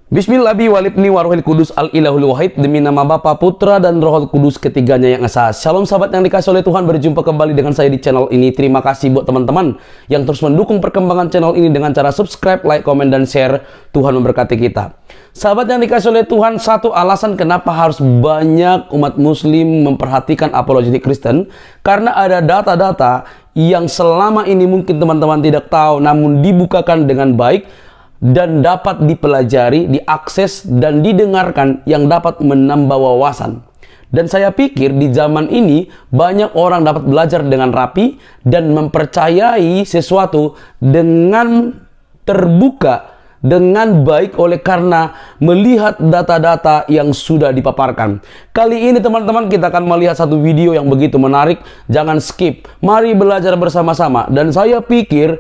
Bismillahi walibni warohil kudus al-ilahul wahid. Demi nama Bapa, Putra, dan Rohul Kudus ketiganya yang esa. Shalom sahabat yang dikasih oleh Tuhan, berjumpa kembali dengan saya di channel ini. Terima kasih buat teman-teman yang terus mendukung perkembangan channel ini dengan cara subscribe, like, komen, dan share. Tuhan memberkati kita. Sahabat yang dikasih oleh Tuhan, satu alasan kenapa harus banyak umat muslim memperhatikan apologetik Kristen, karena ada data-data yang selama ini mungkin teman-teman tidak tahu, namun dibukakan dengan baik dan dapat dipelajari, diakses, dan didengarkan, yang dapat menambah wawasan. Dan saya pikir di zaman ini banyak orang dapat belajar dengan rapi dan mempercayai sesuatu dengan terbuka, dengan baik, oleh karena melihat data-data yang sudah dipaparkan. Kali ini teman-teman kita akan melihat satu video yang begitu menarik. Jangan skip, mari belajar bersama-sama. Dan saya pikir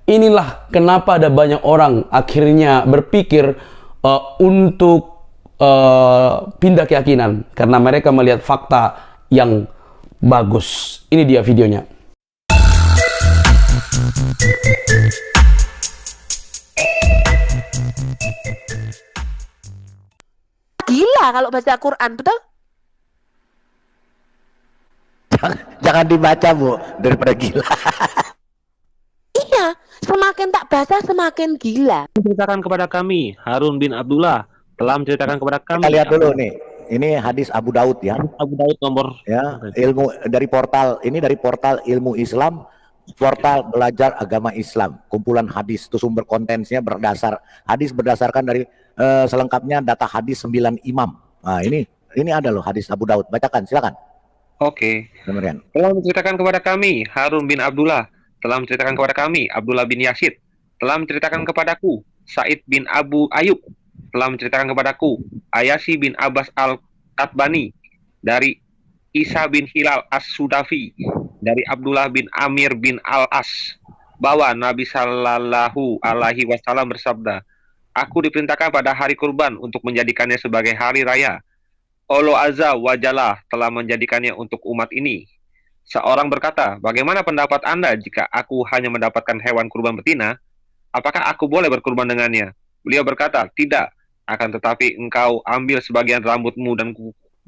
inilah kenapa ada banyak orang akhirnya berpikir untuk pindah keyakinan, karena mereka melihat fakta yang bagus. Ini dia videonya. Gila kalau baca Quran, betul? Jangan dibaca, Bu, daripada gila. Iya, semakin tak baca semakin gila. Menceritakan kepada kami, Harun bin Abdullah telah menceritakan kepada kami. Kita lihat dulu nih. Ini hadis Abu Daud ya. Abu Daud nomor Ya, ilmu dari portal ini, dari portal Ilmu Islam, portal belajar agama Islam. Kumpulan hadis itu sumber kontennya hadis berdasarkan dari selengkapnya data hadis 9 imam. Nah, ini ada loh hadis Abu Daud. Bacakan, silakan. Oke. Kemudian. Telah menceritakan kepada kami, Harun bin Abdullah telah menceritakan kepada kami, Abdullah bin Yazid telah menceritakan kepadaku, Said bin Abu Ayyub telah menceritakan kepadaku, Ayasi bin Abbas al-Qatbani dari Isa bin Hilal as-Sudafi dari Abdullah bin Amir bin al-As, bahwa Nabi Sallallahu Alaihi Wasallam bersabda, aku diperintahkan pada hari kurban untuk menjadikannya sebagai hari raya. Allah Azza wa Jalla telah menjadikannya untuk umat ini. Seorang berkata, bagaimana pendapat Anda jika aku hanya mendapatkan hewan kurban betina? Apakah aku boleh berkurban dengannya? Beliau berkata, tidak. Akan tetapi engkau ambil sebagian rambutmu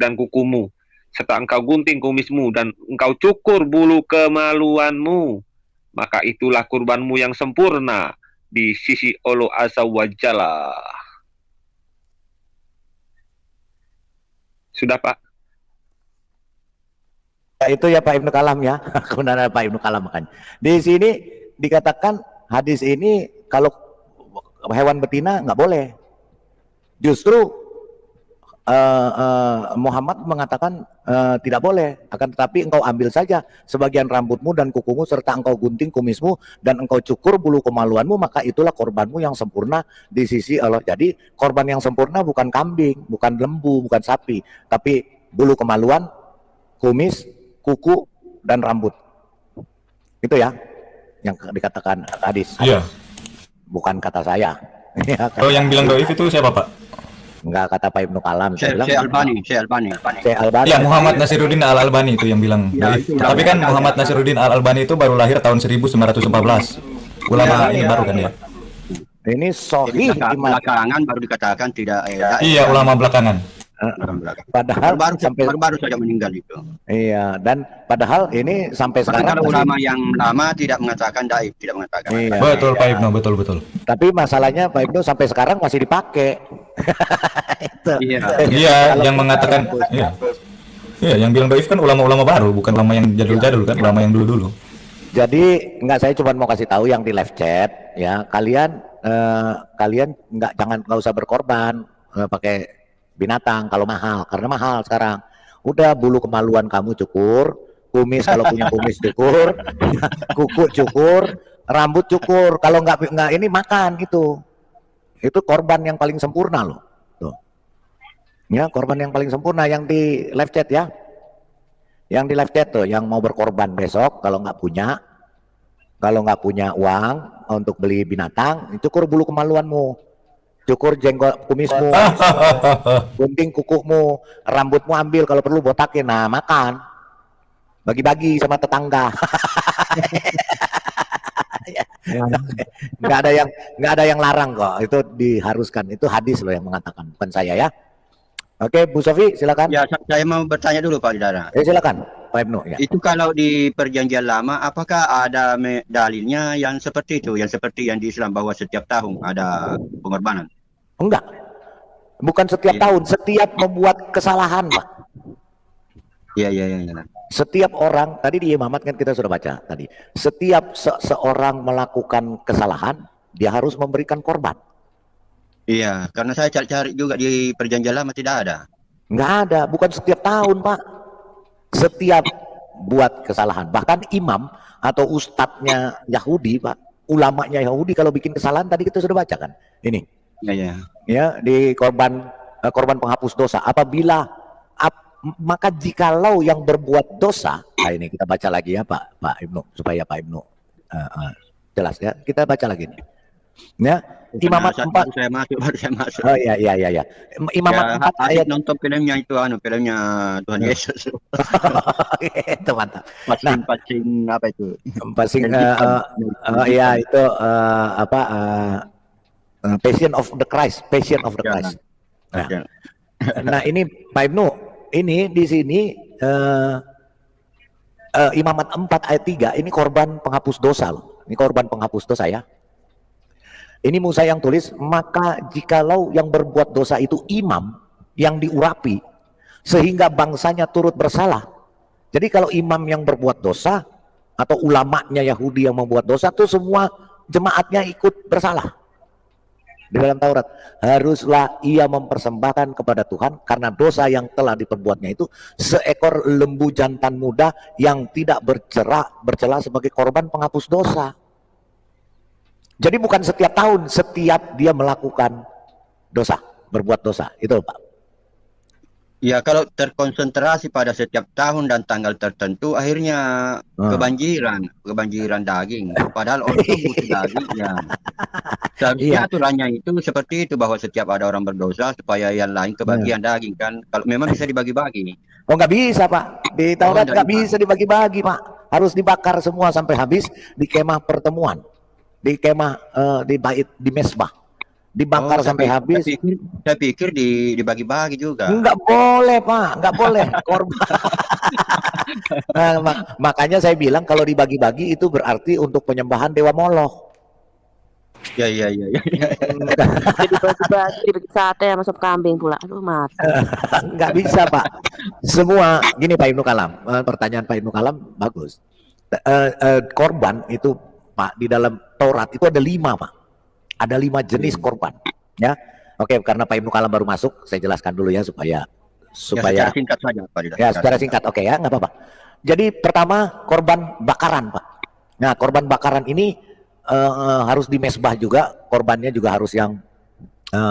dan kukumu, serta engkau gunting kumismu, dan engkau cukur bulu kemaluanmu. Maka itulah kurbanmu yang sempurna di sisi Allah Azza wa Jalla. Sudah, Pak? Itu ya Pak Ibnu Kalam ya. Kebenaran Pak Ibnu Kalam makanya. Di sini dikatakan hadis ini kalau hewan betina nggak boleh. Justru Muhammad mengatakan tidak boleh. Akan tetapi engkau ambil saja sebagian rambutmu dan kukumu, serta engkau gunting kumismu, dan engkau cukur bulu kemaluanmu, maka itulah korbanmu yang sempurna di sisi Allah. Jadi korban yang sempurna bukan kambing, bukan lembu, bukan sapi, tapi bulu kemaluan, kumis, kuku, dan rambut. Itu ya yang dikatakan hadis. Iya. Bukan kata saya. Oh, yang bilang doif itu siapa, Pak? Enggak, kata Pak Ibnu Kalam. Syekh Albani. Ya, Muhammad Nasiruddin Al-Albani itu yang bilang doif. Tapi kan Muhammad Nasiruddin Al-Albani itu baru lahir tahun 1914. Ulama ini baru kan ya? Ini sahih Belakangan baru dikatakan tidak. Iya, ulama belakangan. Padahal baru saja meninggal itu. Iya, dan padahal ini sampai sekarang ulama yang lama tidak mengatakan daif, tidak mengatakan. Iya, betul, iya. Pak Ibnu, betul. Tapi masalahnya Pak Ibnu sampai sekarang masih dipakai. Itu. Iya, yang mengatakan iya. Iya, yang bilang doif kan ulama-ulama baru, bukan ulama yang jadul-jadul kan, ulama yang dulu-dulu. Jadi saya cuma mau kasih tahu yang di live chat ya, kalian jangan usah berkorban pakai binatang kalau mahal, karena mahal sekarang. Udah, bulu kemaluan kamu cukur, kumis kalau punya kumis cukur, kuku cukur, rambut cukur. Kalau nggak ini makan gitu. Itu korban yang paling sempurna loh. Tuh. Ya, korban yang paling sempurna yang di live chat ya. Yang di live chat tuh, yang mau berkorban besok kalau nggak punya uang untuk beli binatang, cukur bulu kemaluanmu. Cukur jenggot kumismu, gunting kukumu, rambutmu ambil, kalau perlu botakin. Nah, makan, bagi-bagi sama tetangga. nggak ada yang larang kok. Itu diharuskan. Itu hadis loh yang mengatakan, bukan saya ya. Oke, Bu Sofi, silakan. Ya, saya mau bertanya dulu Pak Didara. Silakan, Pak Ibnu. Ya. Itu kalau di perjanjian lama, apakah ada dalilnya yang seperti itu, yang seperti yang di Islam bahwa setiap tahun ada pengorbanan? Enggak, bukan setiap Iya. tahun, setiap membuat kesalahan, Pak. Iya, iya, iya. Setiap orang, tadi di imamat kan kita sudah baca tadi, setiap seorang melakukan kesalahan, dia harus memberikan korban. Iya, karena saya cari-cari juga di perjanjian lama tidak ada. Nggak ada, bukan setiap tahun, Pak. Setiap buat kesalahan. Bahkan imam atau ustadznya Yahudi, Pak, ulamanya Yahudi kalau bikin kesalahan tadi kita sudah baca kan. Ini, Iya, iya. ya, di korban penghapus dosa. Apabila maka jikalau yang berbuat dosa, nah ini kita baca lagi ya Pak Ibnu, supaya Pak Ibnu jelas ya. Kita baca lagi nih. Ya, Imamat 4. Baru saya masuk. Oh iya. Imamat 4 ayat nonton filmnya itu, filmnya Tuhan Yesus. itu mantap. Passing apa itu? Passing ya itu Passion of the Christ. Ya. Nah ini Pak Ibnu, ini di sini Imamat 4 ayat 3 ini korban penghapus dosa loh. Ini korban penghapus dosa ya. Ini Musa yang tulis, maka jikalau yang berbuat dosa itu imam yang diurapi sehingga bangsanya turut bersalah. Jadi kalau imam yang berbuat dosa atau ulamanya Yahudi yang membuat dosa itu semua jemaatnya ikut bersalah. Di dalam Taurat, haruslah ia mempersembahkan kepada Tuhan karena dosa yang telah diperbuatnya itu seekor lembu jantan muda yang tidak bercela sebagai korban penghapus dosa. Jadi bukan setiap tahun, setiap dia melakukan dosa, berbuat dosa, itu Pak. Ya, kalau terkonsentrasi pada setiap tahun dan tanggal tertentu, akhirnya kebanjiran daging. Padahal orang itu butuh daging. Ya. Seharusnya aturannya itu seperti itu, bahwa setiap ada orang berdosa supaya yang lain kebagian daging kan. Kalau memang bisa dibagi-bagi. Oh nggak bisa Pak, di Taurat nggak bisa dibagi-bagi Pak. Harus dibakar semua sampai habis di kemah pertemuan. Di kemah di bait di mesbah dibakar sampai habis. Saya pikir dibagi-bagi juga. Enggak boleh Pak, enggak boleh korban. Makanya saya bilang kalau dibagi-bagi itu berarti untuk penyembahan dewa Moloch. Ya. Jadi bagi sate sama sop kambing pula. Aduh mati. Enggak bisa Pak. Semua gini Pak Ibnu Kalam, pertanyaan Pak Ibnu Kalam bagus. Korban itu Pak, di dalam Taurat itu ada 5 Pak. Ada 5 jenis korban. Ya, oke, karena Pak Ibnu Kalam baru masuk, saya jelaskan dulu ya supaya secara singkat saja Pak. Ya, secara singkat, oke ya, nggak apa-apa. Jadi pertama korban bakaran Pak. Nah, korban bakaran ini harus dimesbah juga, korbannya juga harus yang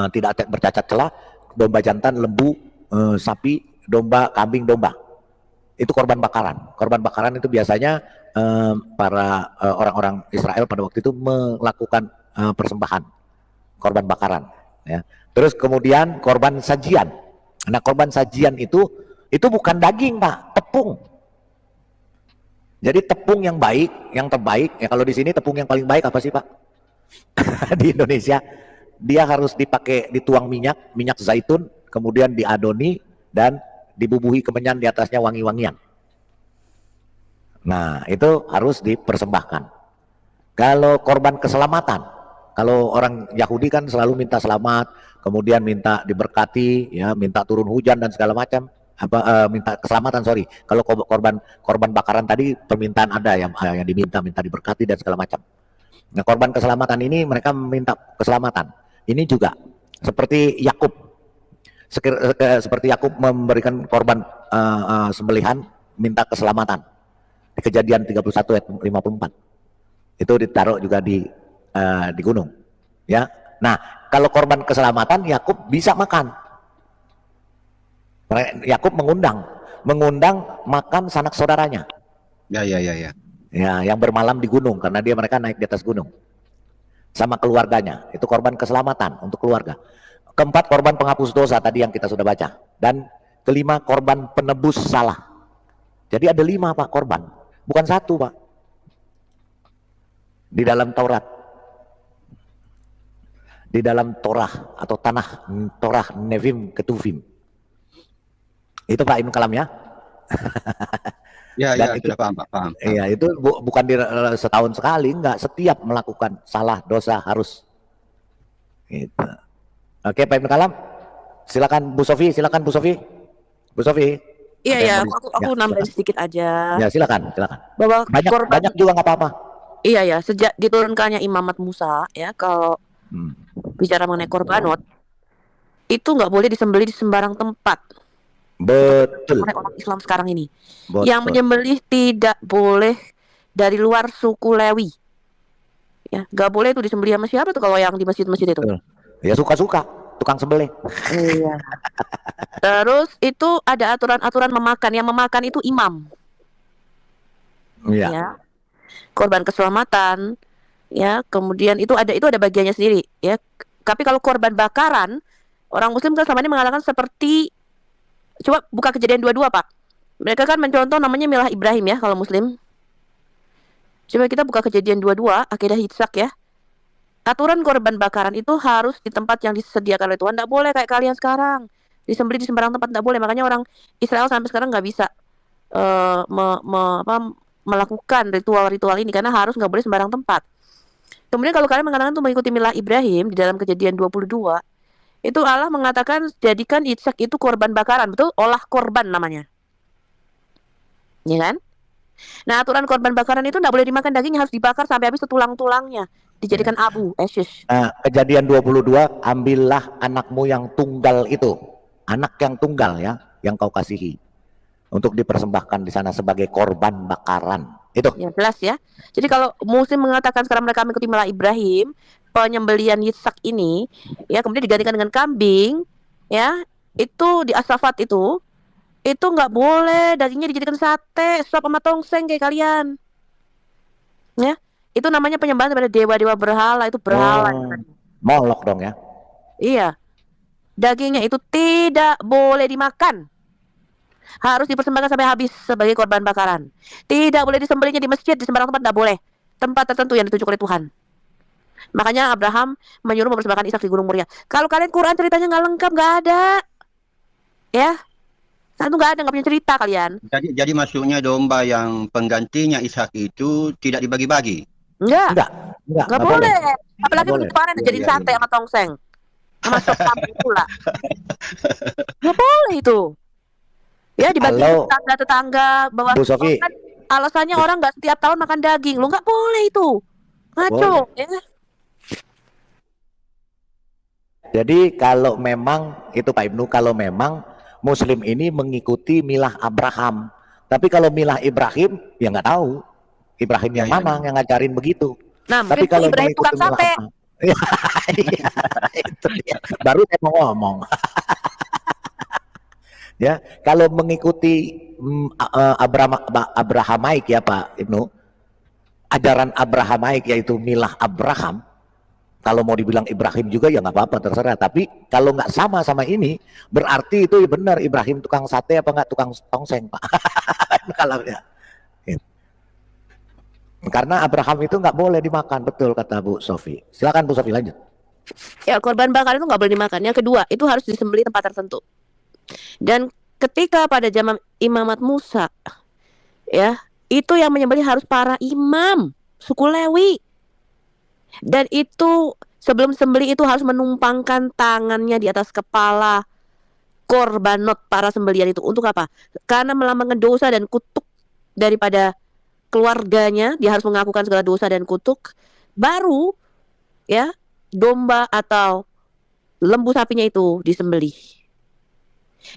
tidak bercacat celah, domba jantan, lembu, sapi, domba, kambing, domba. Itu korban bakaran. Korban bakaran itu biasanya para orang-orang Israel pada waktu itu melakukan persembahan korban bakaran ya. Terus kemudian korban sajian. Nah, korban sajian itu bukan daging Pak, tepung. Jadi tepung yang baik, yang terbaik ya. Kalau di sini tepung yang paling baik apa sih Pak? Di Indonesia dia harus dituang minyak zaitun, kemudian diadoni dan dibubuhi kemenyan, di atasnya wangi-wangian. Nah, itu harus dipersembahkan. Kalau korban keselamatan, kalau orang Yahudi kan selalu minta selamat, kemudian minta diberkati, ya, minta turun hujan dan segala macam. Minta keselamatan, sorry. Kalau korban bakaran tadi permintaan ada yang minta diberkati dan segala macam. Nah, korban keselamatan ini mereka minta keselamatan. Ini juga seperti Yakub. Seperti Yakub memberikan korban sembelihan, minta keselamatan. Di Kejadian 31 ayat 54. Itu ditaruh juga di gunung. Ya. Nah, kalau korban keselamatan Yakub bisa makan. Yakub mengundang makan sanak saudaranya. Ya. Ya, yang bermalam di gunung karena mereka naik di atas gunung. Sama keluarganya. Itu korban keselamatan untuk keluarga. Keempat, korban penghapus dosa tadi yang kita sudah baca. Dan kelima, korban penebus salah. Jadi ada 5 Pak korban. Bukan 1 Pak. Di dalam Taurat. Di dalam Torah atau tanah Torah Nevim Ketuvim. Itu Pak Ibnu Kalam ya. Ya, Dan ya, itu, sudah paham, Pak, paham. iya, itu bukan setahun sekali, enggak, setiap melakukan salah dosa harus. Gitu. Oke, Pak Ibnu Kalam. Silakan Bu Sofi, silakan Bu Sofi. Bu Sofi. Iya ada ya, yang mau- aku nambahin silakan. sedikit aja. Ya, silakan, silakan. Bahwa Banyak korban, banyak juga nggak apa-apa. iya ya, sejak diturunkannya Imamat Musa, ya kalau Hmm. bicara mengenai korbanot, itu nggak boleh disembelih di sembarang tempat Betul. oleh orang Islam sekarang ini. Betul. Yang menyembelih tidak boleh dari luar suku Lewi. Ya, nggak boleh itu disembelih sama siapa tuh kalau yang di masjid-masjid itu. Betul. Ya suka-suka, tukang sembelih. Iya. Terus itu ada aturan-aturan memakan. Yang memakan itu imam. Iya. Ya. Korban keselamatan. Ya, kemudian itu ada bagiannya sendiri. Ya. Tapi kalau korban bakaran, orang Muslim kan selama ini mengatakan seperti, coba buka Kejadian 22 Pak. Mereka kan mencontoh namanya milah Ibrahim ya kalau Muslim. Coba kita buka Kejadian 22, akidah Hitsak ya. Aturan korban bakaran itu harus di tempat yang disediakan oleh Tuhan. Tidak boleh kayak kalian sekarang disembelih di sembarang tempat, tidak boleh. Makanya orang Israel sampai sekarang nggak bisa melakukan ritual-ritual ini karena harus nggak boleh sembarang tempat. Kemudian kalau kalian mengatakan untuk mengikuti milah Ibrahim di dalam Kejadian 22, itu Allah mengatakan jadikan Ishak itu korban bakaran, betul? Olah korban namanya, ya kan? Nah, aturan korban bakaran itu tidak boleh dimakan dagingnya, harus dibakar sampai habis tulang-tulangnya, dijadikan abu, ashes. Nah, Kejadian 22, ambillah anakmu yang tunggal itu, anak yang tunggal ya, yang kau kasihi, untuk dipersembahkan di sana sebagai korban bakaran. Itu. Ya jelas ya. Jadi kalau Muslim mengatakan sekarang mereka mengikuti milah Ibrahim, penyembelian Yitzhak ini, ya kemudian digantikan dengan kambing, ya itu di Asafat itu nggak boleh dagingnya dijadikan sate, sop sama tongseng kayak kalian. Ya, itu namanya penyembahan kepada dewa-dewa berhala, itu berhala. Oh, molok dong ya. Iya. Dagingnya itu tidak boleh dimakan. Harus dipersembahkan sampai habis sebagai korban bakaran. Tidak boleh disembelihnya di masjid, di sembarang tempat tidak boleh. Tempat tertentu yang ditunjuk oleh Tuhan. Makanya Abraham menyuruh mempersembahkan Ishak di Gunung Moria. Kalau kalian Quran ceritanya nggak lengkap, nggak ada. Ya. Itu nggak ada, nggak punya cerita kalian. Jadi maksudnya domba yang penggantinya Ishak itu tidak dibagi-bagi. Enggak Enggak boleh. Apalagi Nggak boleh. begitu kemarin Iya, jadiin iya, sate iya. sama tongseng. Sama sop kambing pula. Nggak boleh itu. Ya dibagi Kalau- tetangga bahwa Bu Sofi. kan alasannya orang nggak setiap tahun makan daging. Lo nggak boleh itu. Ngaco. Ya. Jadi kalau memang itu Pak Ibnu, kalau memang Muslim ini mengikuti milah Abraham, tapi kalau milah Ibrahim ya nggak tahu Ibrahim yang Ya, ya, mana yang ngajarin begitu. Nah Tapi mungkin kalau Ibrahim mengikuti tukang milah sate. Abraham, iya, itu dia. Baru saya mau ngomong. Ya, kalau mengikuti Abrahamaik ya Pak Ibnu, ajaran Abrahamaik yaitu milah Abraham. Kalau mau dibilang Ibrahim juga ya nggak apa-apa, terserah. Tapi kalau nggak sama ini, berarti itu benar Ibrahim tukang sate apa nggak tukang tongseng Pak? Kalau ya. Karena Abraham itu nggak boleh dimakan, betul kata Bu Sofi. Silakan Bu Sofi lanjut. Ya korban bakar itu nggak boleh dimakan. Yang kedua itu harus disembelih tempat tertentu. Dan ketika pada zaman Imamat Musa, ya itu yang menyembelih harus para imam suku Lewi. Dan itu sebelum sembelih itu harus menumpangkan tangannya di atas kepala korbanot para sembelian itu. Untuk apa? Karena melambangkan dosa dan kutuk daripada keluarganya. Dia harus mengakukan segala dosa dan kutuk. Baru ya domba atau lembu sapinya itu disembelih.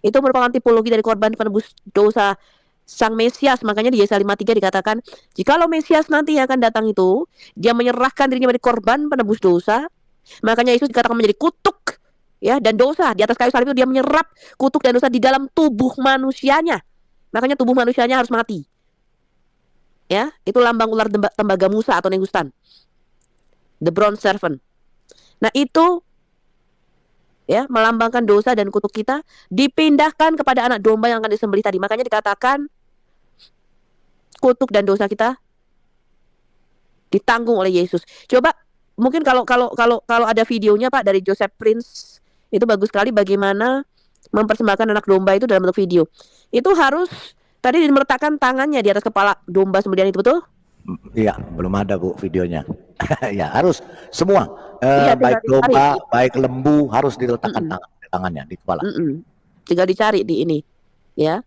Itu merupakan tipologi dari korban penebus dosa Sang Mesias. Makanya di Yesaya 53 dikatakan, jikalau Mesias nanti yang akan datang itu, dia menyerahkan dirinya menjadi korban penebus dosa. Makanya Yesus dikatakan menjadi kutuk ya dan dosa. Di atas kayu salib itu dia menyerap kutuk dan dosa di dalam tubuh manusianya. Makanya tubuh manusianya harus mati. Ya, itu lambang ular tembaga Musa atau Negustan. The bronze serpent. Nah, itu ya melambangkan dosa dan kutuk kita, dipindahkan kepada anak domba yang akan disembelih tadi. Makanya dikatakan kutuk dan dosa kita ditanggung oleh Yesus. Coba mungkin kalau ada videonya Pak dari Joseph Prince, itu bagus sekali bagaimana mempersembahkan anak domba itu dalam bentuk video. Itu harus tadi meletakkan tangannya di atas kepala domba sembelihan itu, betul? Iya, belum ada Bu videonya. Ya harus semua, Iya, baik tinggal dicari. domba, baik lembu harus diletakkan tangannya di kepala. Tinggal dicari di ini, ya.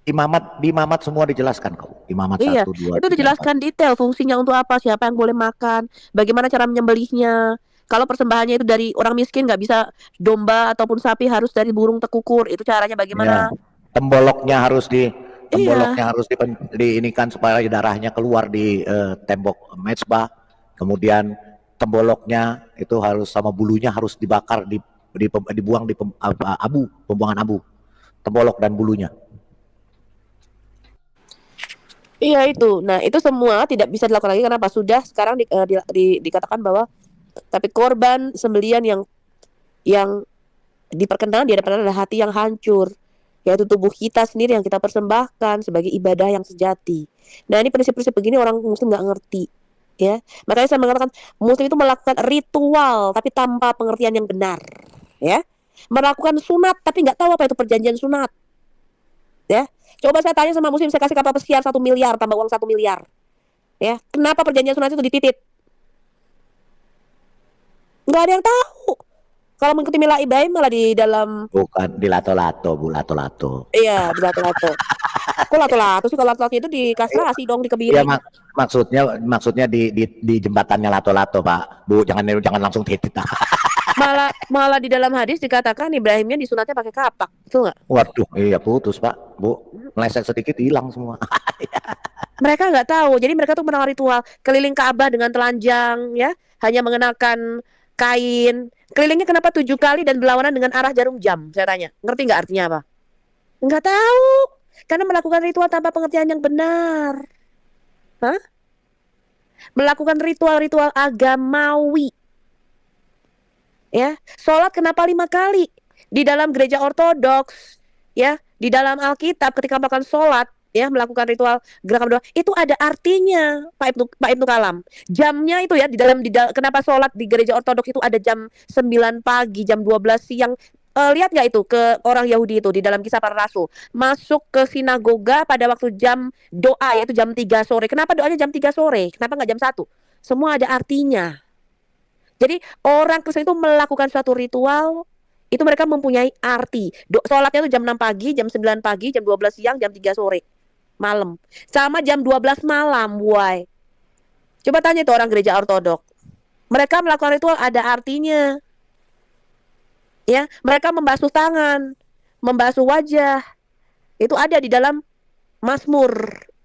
Di Mamat semua dijelaskan kok. Di Mamat Iya, 1, 2, itu 3, 4. dijelaskan detail fungsinya untuk apa, siapa yang boleh makan, bagaimana cara menyembelihnya. Kalau persembahannya itu dari orang miskin, nggak bisa domba ataupun sapi, harus dari burung tekukur. Itu caranya Ya, bagaimana? temboloknya harus Iya, diinikan supaya darahnya keluar di tembok mezbah. Kemudian temboloknya itu harus sama bulunya harus dibakar dibuang di pembuangan abu. Tembolok dan bulunya. iya itu. Nah, itu semua tidak bisa dilakukan lagi karena apa? Sudah sekarang dikatakan bahwa tapi korban sembelian yang diperkenalkan di hadapan Allah adalah hati yang hancur, yaitu tubuh kita sendiri yang kita persembahkan sebagai ibadah yang sejati. Nah, ini prinsip-prinsip begini orang Muslim nggak ngerti, ya. Makanya saya mengatakan Muslim itu melakukan ritual tapi tanpa pengertian yang benar, ya. Melakukan sunat tapi nggak tahu apa itu perjanjian sunat, ya. Coba saya tanya sama Muslim, saya kasih kapal pesiar 1 miliar tambah uang 1 miliar, ya. Kenapa perjanjian sunat itu dititit? Nggak ada yang tahu. Kalau mengikuti Mila Ibrahim malah di dalam, Bukan di lato-lato, Bu, lato-lato. iya, di lato-lato. Kok lato-lato sih? Kalau lato-lato itu dikastrasi dong, dikebiri. Iya, maksudnya di jembatannya lato-lato, Pak. Bu, jangan langsung titit. Malah di dalam hadis dikatakan Ibrahimnya disunatnya pakai kapak, betul nggak? Waduh, iya putus, Pak. Bu, meleset sedikit hilang semua. Mereka nggak tahu. Jadi mereka tuh menawar ritual keliling Ka'bah dengan telanjang, ya, hanya mengenakan kain. Kelilingnya kenapa 7 kali dan berlawanan dengan arah jarum jam? Saya tanya, ngerti nggak artinya apa? Nggak tahu. Karena melakukan ritual tanpa pengertian yang benar. Hah? Melakukan ritual-ritual agamawi. Ya, sholat kenapa 5 kali? Di dalam gereja ortodoks, ya, di dalam Alkitab ketika melakukan sholat, ya, melakukan ritual gerakan berdoa, itu ada artinya, Pak Ibnu Kalam. Jamnya itu ya, kenapa sholat di gereja ortodoks itu ada jam 9 pagi, jam 12 siang. Lihat nggak itu ke orang Yahudi itu di dalam Kisah Para Rasul, masuk ke sinagoga pada waktu jam doa, yaitu jam 3 sore. Kenapa doanya jam 3 sore? Kenapa nggak jam 1? Semua ada artinya. Jadi orang Kristen itu melakukan suatu ritual, itu mereka mempunyai arti. Sholatnya itu jam 6 pagi, jam 9 pagi, jam 12 siang, jam 3 sore malam, sama jam 12 malam, boy. Coba tanya itu orang gereja ortodok. Mereka melakukan ritual ada artinya. Ya, mereka membasuh tangan, membasuh wajah. Itu ada di dalam Mazmur,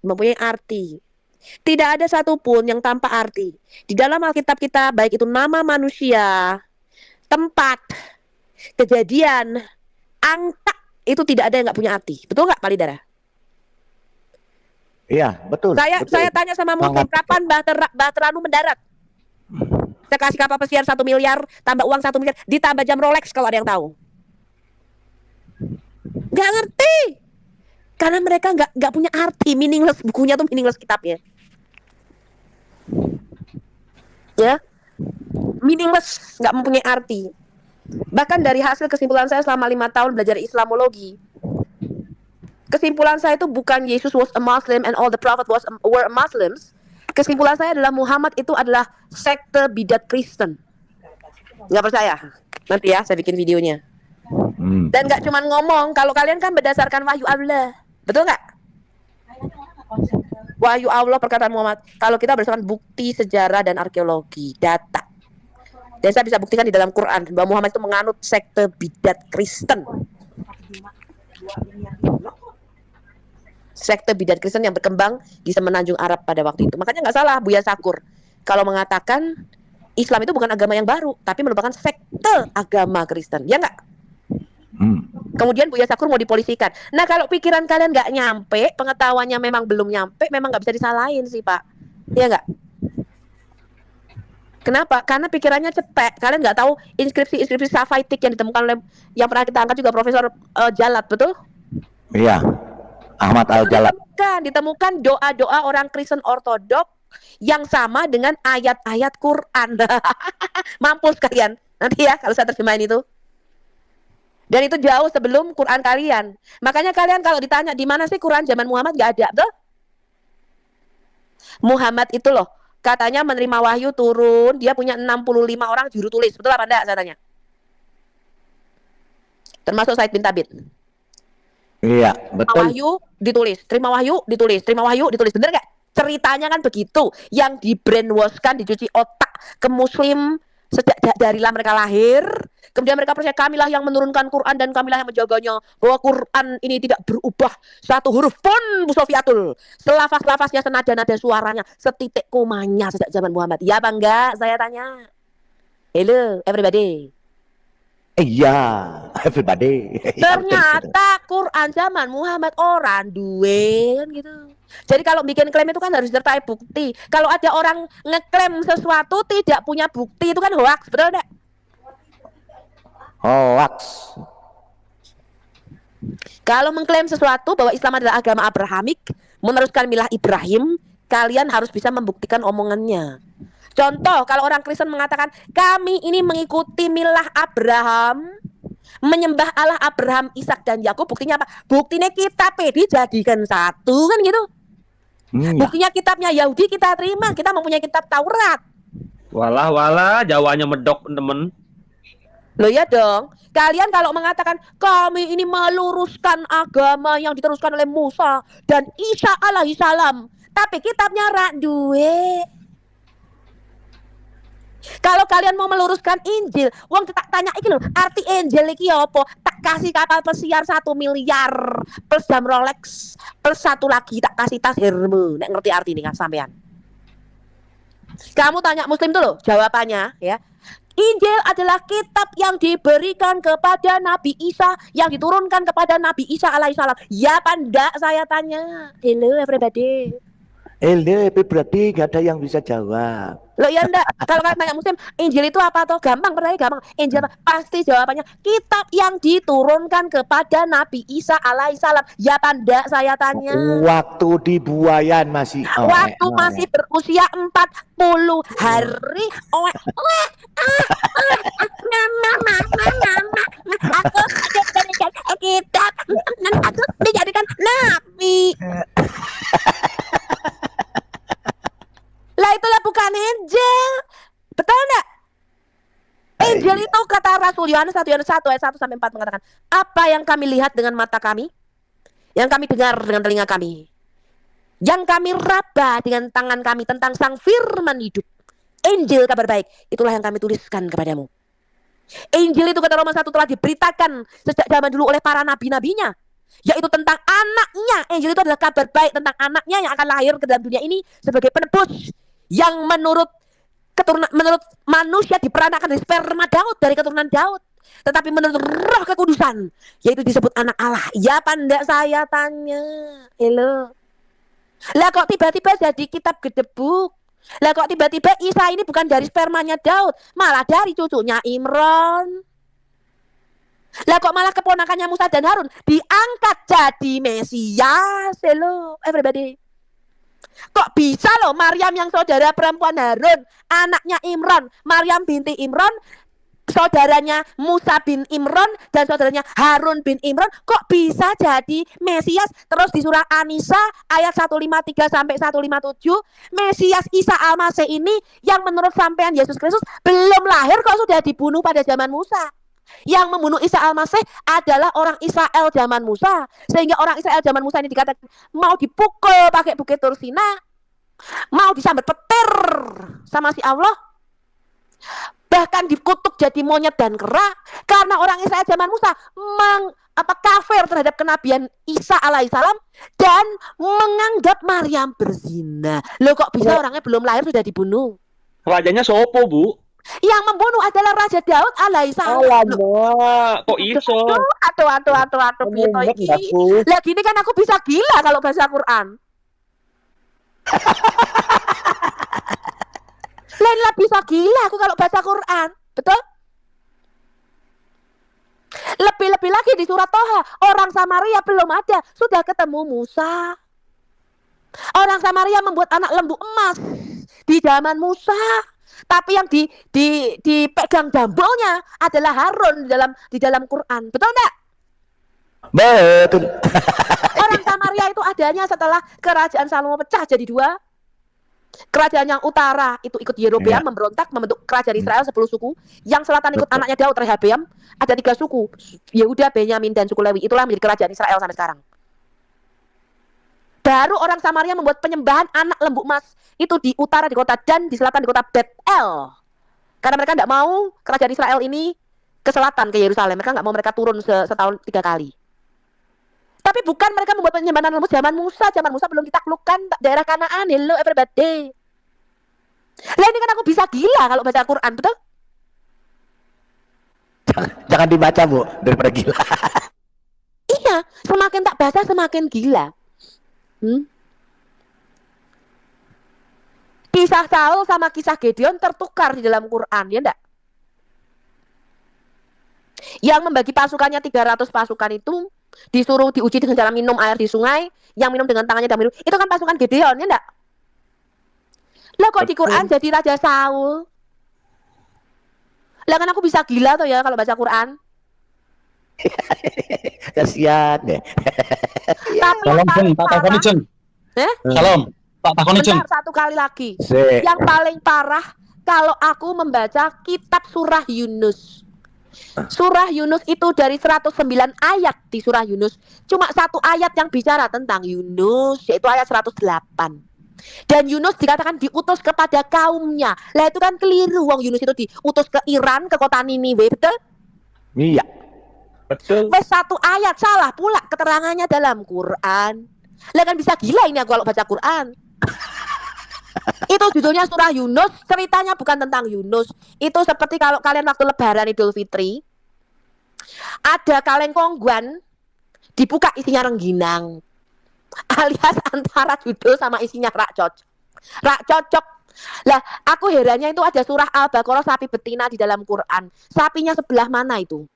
mempunyai arti. Tidak ada satupun yang tanpa arti. Di dalam Alkitab kita, baik itu nama manusia, tempat, kejadian, angka, itu tidak ada yang nggak punya arti. Betul nggak, Pak Lidara? Iya, betul. Saya tanya sama Muslim, kapan Bahteranu mendarat? Saya kasih kapal pesiar 1 miliar, tambah uang 1 miliar, ditambah jam Rolex kalau ada yang tahu. Nggak ngerti. Karena mereka nggak punya arti, meaningless, bukunya tuh meaningless kitabnya. Ya, meaningless, nggak mempunyai arti. Bahkan dari hasil kesimpulan saya selama 5 tahun belajar Islamologi, kesimpulan saya itu bukan Yesus was a Muslim and all the prophet were Muslims. Kesimpulan saya adalah Muhammad itu adalah sekte bidat Kristen. Nggak percaya? Nanti ya, saya bikin videonya. Dan nggak cuma ngomong, kalau kalian kan berdasarkan wahyu Allah, betul nggak? Wahyu Allah perkataan Muhammad. Kalau kita berdasarkan bukti sejarah dan arkeologi, data. Dan saya bisa buktikan di dalam Quran bahwa Muhammad itu menganut sekte bidat Kristen. Sekte bidat Kristen yang berkembang di semenanjung Arab pada waktu itu. Makanya nggak salah Buya Sakur kalau mengatakan Islam itu bukan agama yang baru, tapi merupakan sekte agama Kristen. Ya nggak? Kemudian Buya Sakur mau dipolisikan. Nah, kalau pikiran kalian nggak nyampe, pengetahuannya memang belum nyampe, memang nggak bisa disalahin sih, Pak. Ya nggak? Kenapa? Karena pikirannya cepet. Kalian nggak tahu inskripsi Safaitik yang ditemukan oleh yang pernah kita angkat juga Profesor Jalat, betul? Iya, Ahmad Al-Jalad. Ditemukan doa-doa orang Kristen Ortodok yang sama dengan ayat-ayat Quran. Mampus kalian nanti ya kalau saya terjemahin itu. Dan itu jauh sebelum Quran kalian. Makanya kalian kalau ditanya di mana sih Quran zaman Muhammad, nggak ada, betul? Muhammad itu loh, katanya menerima wahyu turun, dia punya 65 orang juru tulis. Betul apa enggak saya tanya? Termasuk Said bin Tabit. Iya, Terima betul. wahyu ditulis, terima wahyu ditulis, terima wahyu ditulis. Bener nggak? Ceritanya kan begitu. Yang di brainwash-kan, dicuci otak ke muslim sejak darilah mereka lahir. Kemudian mereka percaya kamilah yang menurunkan Quran dan kamilah yang menjaganya. Bahwa Quran ini tidak berubah satu huruf pun musofiatul. Selafaz-lafaznya, senada-nada suaranya, setitik komanya sejak zaman Muhammad. Ya apa enggak? Saya tanya. Hello everybody. Iya, everybody. Iya, betul, betul. Ternyata Quran zaman Muhammad orang duwe gitu. Jadi kalau bikin klaim itu kan harus disertai bukti. Kalau ada orang ngeklaim sesuatu tidak punya bukti, itu kan hoax, betul enggak? Hoax. Kalau mengklaim sesuatu bahwa Islam adalah agama Abrahamik, meneruskan milah Ibrahim, kalian harus bisa membuktikan omongannya. Contoh, kalau orang Kristen mengatakan, kami ini mengikuti milah Abraham, menyembah Allah Abraham, Ishak dan Yakub, buktinya apa? Buktinya kitab dijadikan satu, kan gitu. Iya. Buktinya kitabnya Yahudi kita terima, kita mempunyai kitab Taurat. Walah, Jawanya medok, temen. Loh ya dong, kalian kalau mengatakan kami ini meluruskan agama yang diteruskan oleh Musa dan Isa alaihissalam, tapi kitabnya rak duwe. Kalau kalian mau meluruskan Injil, wong tak tanya iki lho, arti Injil iki apa? Tak kasih kapal pesiar 1 miliar plus jam Rolex plus satu lagi tak kasih tas Hermes. Nek ngerti arti ini kan sampean. Kamu tanya Muslim tuh loh, jawabannya ya. Injil adalah kitab yang diberikan kepada Nabi Isa, yang diturunkan kepada Nabi Isa alaihissalam. Ya apa enggak saya tanya. Hello everybody. Berarti gak ada yang bisa jawab. Loh ya enggak, kalau kalian tanya Muslim, Injil itu apa toh? Gampang, pertanyaan gampang. Injil apa? Pasti jawabannya kitab yang diturunkan kepada Nabi Isa alaihissalam. Ya apa enggak saya tanya. Waktu di buayan masih Waktu masih berusia 40 hari. Aku dijadikan kitab. Aku dijadikan nabi. Lah itulah bukan Injil. Betul enggak? Injil itu kata Rasul Yohanes 1 Yohanes 1 ayat 1 sampai 4 mengatakan, apa yang kami lihat dengan mata kami, yang kami dengar dengan telinga kami, yang kami raba dengan tangan kami tentang sang firman hidup. Injil kabar baik, itulah yang kami tuliskan kepadamu. Injil itu kata Roma 1 telah diberitakan sejak zaman dulu oleh para nabi-nabinya, yaitu tentang anaknya. Injil itu adalah kabar baik tentang anaknya yang akan lahir ke dalam dunia ini sebagai penebus, yang menurut manusia diperanakan dari sperma Daud, dari keturunan Daud, tetapi menurut Roh Kekudusan, yaitu disebut anak Allah. Ya apa enggak saya tanya. Hello. Lah kok tiba-tiba jadi kitab gedebuk? Lah kok tiba-tiba Isa ini bukan dari spermanya Daud, malah dari cucunya Imron? Lah kok malah keponakannya Musa dan Harun diangkat jadi Mesias? Hello everybody. Kok bisa loh Maryam yang saudara perempuan Harun, anaknya Imron, Maryam binti Imron, saudaranya Musa bin Imron dan saudaranya Harun bin Imron, kok bisa jadi Mesias? Terus di surah An-Nisa ayat 153 sampai 157, Mesias Isa Al-Masih ini yang menurut sampean Yesus Kristus belum lahir kok sudah dibunuh pada zaman Musa. Yang membunuh Isa Al-Masih adalah orang Israel zaman Musa. Sehingga orang Israel zaman Musa ini dikatakan mau dipukul pakai bukit Tursina, mau disambar petir sama si Allah, bahkan dikutuk jadi monyet dan kera, karena orang Israel zaman Musa kafir terhadap kenabian Isa alaihissalam dan menganggap Maryam berzina. Loh kok bisa orangnya belum lahir sudah dibunuh? Rajanya sopo, Bu? Yang membunuh adalah Raja Daud alaihissalam. Alamak, kok iso? Aduh, Bito iki. Lah gini kan aku bisa gila kalau baca Quran. Lah bisa gila aku kalau baca Quran, betul? Lebih-lebih lagi di surat Toha, orang Samaria belum ada, sudah ketemu Musa. Orang Samaria membuat anak lembu emas di zaman Musa. Tapi yang dipegang dambonya adalah Harun di dalam Quran. Betul enggak? Betul. Orang Samaria itu adanya setelah kerajaan Salomo pecah jadi dua. Kerajaan yang utara itu ikut Yerobeam memberontak membentuk kerajaan Israel 10 suku. Yang selatan ikut anaknya Daud Rehabeam, ada 3 suku, Yehuda, Benyamin, dan suku Lewi. Itulah menjadi kerajaan Israel sampai sekarang. Baru orang Samaria membuat penyembahan anak lembu emas itu di utara di kota Dan, di selatan di kota Betel. Karena mereka tidak mau kerajaan Israel ini ke selatan ke Yerusalem. Mereka nggak mau mereka turun setahun 3 kali. Tapi bukan mereka membuat penyembahan lembu zaman Musa. Zaman Musa belum ditaklukkan daerah Kanaan. Hello everybody. Lah ini kan aku bisa gila kalau baca Quran, betul? Jangan dibaca, Bu, daripada gila. Iya, semakin tak baca semakin gila. Kisah Saul sama kisah Gideon tertukar di dalam Quran, ya enggak? Yang membagi pasukannya 300 pasukan itu disuruh diuji dengan cara minum air di sungai, yang minum dengan tangannya dan minum. Itu kan pasukan Gideon, ya enggak? Lah kok di Quran jadi Raja Saul? Lah kan aku bisa gila tuh ya kalau baca Quran. Kasihan deh. Tapi Salam, Jeng. Tak takoni, Jeng. Salam. Tak takoni, Jeng. Bentar, satu kali lagi. Sik. Yang paling parah kalau aku membaca kitab surah Yunus. Surah Yunus itu dari 109 ayat di surah Yunus. Cuma 1 ayat yang bicara tentang Yunus, yaitu ayat 108. Dan Yunus dikatakan diutus kepada kaumnya. Lah itu kan keliru. Wong Yunus itu diutus ke Iran, ke kota Niniwe, betul? Iya. Betul. Wes 1 ayat salah pula keterangannya dalam Quran. Lah kan bisa gila ini aku kalau baca Quran. Itu judulnya surah Yunus, ceritanya bukan tentang Yunus. Itu seperti kalau kalian waktu lebaran Idul Fitri, ada kaleng kongguan, dibuka isinya rengginang. Alias antara judul sama isinya rak cocok. Lah, aku herannya itu ada surah Al-Baqarah sapi betina di dalam Quran. Sapinya sebelah mana itu?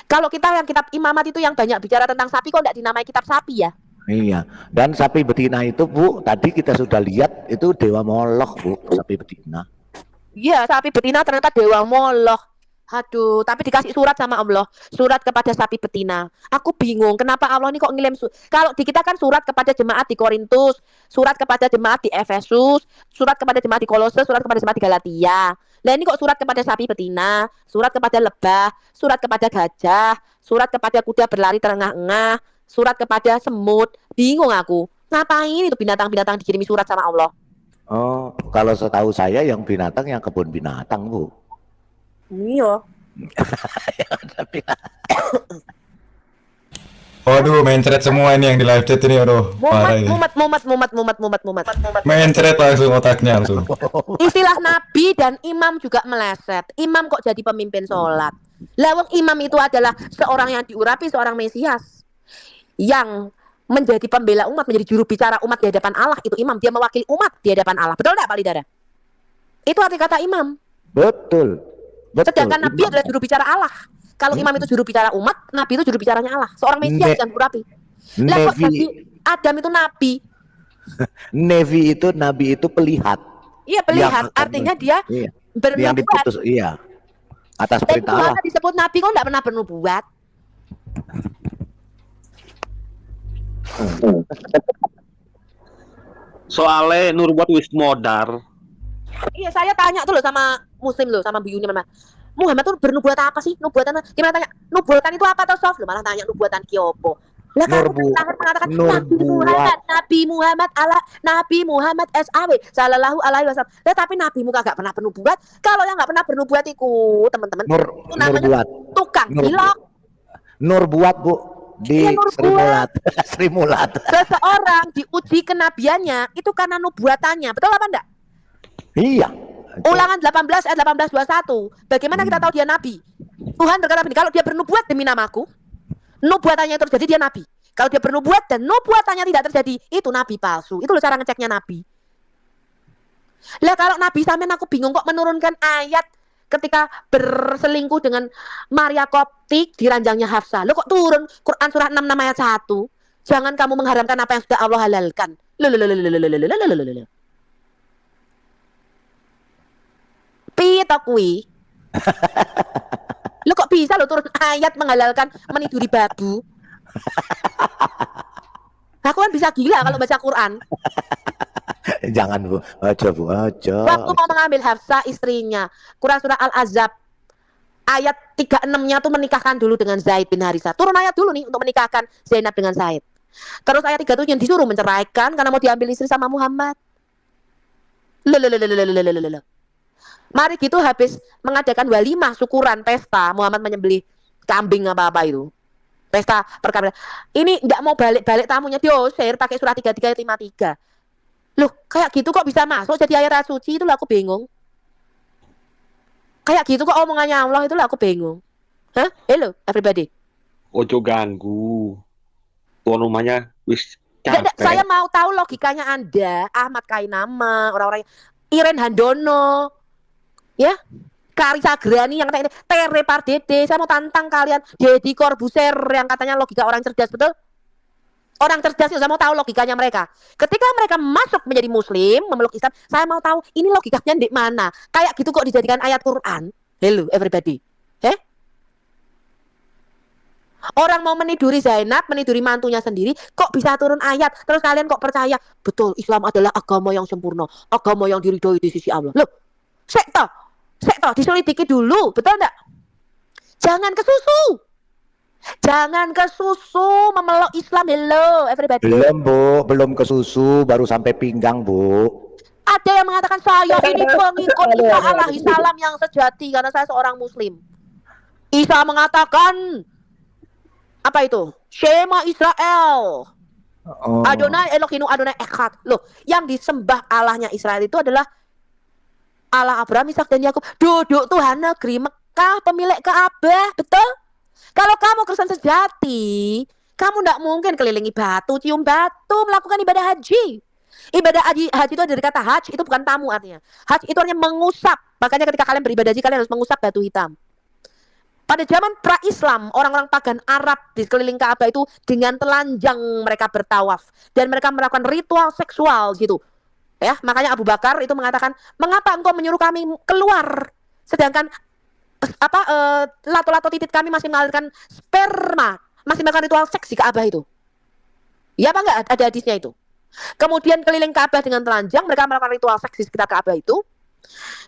Kalau kita yang kitab imamat itu yang banyak bicara tentang sapi, kok enggak dinamai kitab sapi ya? Iya. Dan sapi betina itu, Bu, tadi kita sudah lihat itu dewa Moloch, Bu, sapi betina. Iya, sapi betina ternyata dewa Moloch. Aduh, tapi dikasih surat sama Allah, surat kepada sapi betina. Aku bingung, kenapa Allah ini kok ngirim kalau di kita kan surat kepada jemaat di Korintus, surat kepada jemaat di Efesus, surat kepada jemaat di Kolose, surat kepada jemaat di Galatia. Lah ini kok surat kepada sapi betina, surat kepada lebah, surat kepada gajah, surat kepada kuda berlari terengah-engah, surat kepada semut. Bingung aku. Ngapain itu binatang-binatang dikirimi surat sama Allah? Oh, kalau setahu saya yang binatang yang kebun binatang, Bu. Iya. Waduh, mencret semua ini yang di live chat ini, aduh. Parah ini. Mumet. Mencret langsung otaknya langsung. Istilah nabi dan imam juga meleset. Imam kok jadi pemimpin sholat? Lawang imam itu adalah seorang yang diurapi, seorang Mesias yang menjadi pembela umat, menjadi juru bicara umat di hadapan Allah. Itu imam, dia mewakili umat di hadapan Allah. Betul enggak Pak Lidara? Itu arti kata imam. Betul. Sedangkan nabi adalah juru bicara Allah. Kalau imam itu juru bicara umat, nabi itu juru bicaranya Allah. Seorang Mesias yang diurapi. Lah kok jadi Adam itu nabi? Nabi itu pelihat. Iya, pelihat. Artinya dia Iya. Yang bernubuat. diputus, iya. Atas Dan perintah Allah. Tuhan disebut nabi kok enggak pernah bernubuat. Soalnya nubuat wis modar. Iya, saya tanya tuh loh sama Muslim loh, sama Bu Yuni memang. Muhammad tuh bernubuat apa sih? Nubuatan gimana tanya? Nubuatan itu apa tuh, Sof? Lu malah tanya nubuatan kiopo. Lah kan mengatakan Nabi Muhammad SAW sallallahu alaihi wasallam. Lah tapi nabimu kagak pernah bernubuat. Kalau yang enggak pernah bernubuat itu, teman-teman, itu namanya tukang cilok. Nur buat, Bu, di Iya, nur Sri buat. Mulat. Sri Mulat. Seseorang diuji kenabiannya itu karena nubuatannya. Betul apa enggak? Iya. Ulangan 18 ayat 18-21. Bagaimana kita tahu dia nabi? Tuhan berkata begini, kalau dia bernubuat demi namaku, nubuatannya terjadi, dia nabi. Kalau dia bernubuat dan nubuatannya tidak terjadi, itu nabi palsu. Itu loh cara ngeceknya nabi. Lah kalau nabi sampean aku bingung kok menurunkan ayat ketika berselingkuh dengan Maria Koptik di ranjangnya Hafsah. Lo kok turun Quran surah 66 ayat 1? Jangan kamu mengharamkan apa yang sudah Allah halalkan. Piye to kuwi? Lo kok bisa lo turun ayat menghalalkan meniduri babu? Aku kan bisa gila kalau baca Quran. Jangan Bu, aja Bu, aja. Waktu mau mengambil Hafsah istrinya, Quran surah Al-Ahzab ayat 36-nya tuh menikahkan dulu dengan Zaid bin Harisah. Turun ayat dulu nih untuk menikahkan Zainab dengan Zaid. Terus ayat 37 yang disuruh menceraikan karena mau diambil istri sama Muhammad. Mari gitu habis mengadakan walimah syukuran pesta, Muhammad menyembelih kambing apa-apa itu. Pesta perkara. Ini enggak mau balik-balik tamunya diusir pakai surat 33 ayat 53. Loh, kayak gitu kok bisa masuk jadi ayat suci, itu lah aku bingung. Kayak gitu kok omongannya Allah, itu lah aku bingung. Hah? Hello everybody. Ojo ganggu. Tuan rumahnya wis Nggak, capek. saya mau tahu logikanya Anda, Ahmad Kainama, orang-orang Iren Handono, ya, Clarissa Agrani yang katanya Tere Pardede. Saya mau tantang kalian, Deddy Corbuzier yang katanya logika orang cerdas, betul? Orang cerdas itu saya mau tahu logikanya mereka. Ketika mereka masuk menjadi Muslim, memeluk Islam, saya mau tahu ini logikanya di mana. Kayak gitu kok dijadikan ayat Quran. Hello everybody. Orang mau meniduri Zainab, meniduri mantunya sendiri, kok bisa turun ayat? Terus kalian kok percaya, betul Islam adalah agama yang sempurna, agama yang diridhoi di sisi Allah. Loh, sek toh, diselidiki dulu, betul enggak? Jangan kesusu. Jangan kesusu memeluk Islam. Hello everybody. Belum Bu, belum ke susu, baru sampai pinggang Bu. Ada yang mengatakan saya ini pengikut Isa alaihi salam yang sejati karena saya seorang Muslim. Isa mengatakan apa itu? Shema Israel. Oh. Adonai Elohinu Adonai Echad. Loh, yang disembah Allahnya Israel itu adalah Allah Abraham, Ishak dan Yakub. Duduk Tuhan negeri Mekah, pemilik Ka'bah, betul? Kalau kamu Kristen sejati, kamu tidak mungkin kelilingi batu, cium batu, melakukan ibadah haji. Ibadah haji itu dari kata haj, itu bukan tamu artinya. Haj itu artinya mengusap. Makanya ketika kalian beribadah haji, kalian harus mengusap batu hitam. Pada zaman pra-Islam, orang-orang pagan Arab di sekeliling Ka'bah itu dengan telanjang mereka bertawaf dan mereka melakukan ritual seksual gitu. Ya, makanya Abu Bakar itu mengatakan, "Mengapa engkau menyuruh kami keluar sedangkan lato-lato titik kami masih mengalirkan sperma, masih melakukan ritual seks di Ka'bah itu?" Ya apa enggak? Ada hadisnya itu. Kemudian keliling Ka'bah dengan telanjang, mereka melakukan ritual seks di sekitar Ka'bah itu.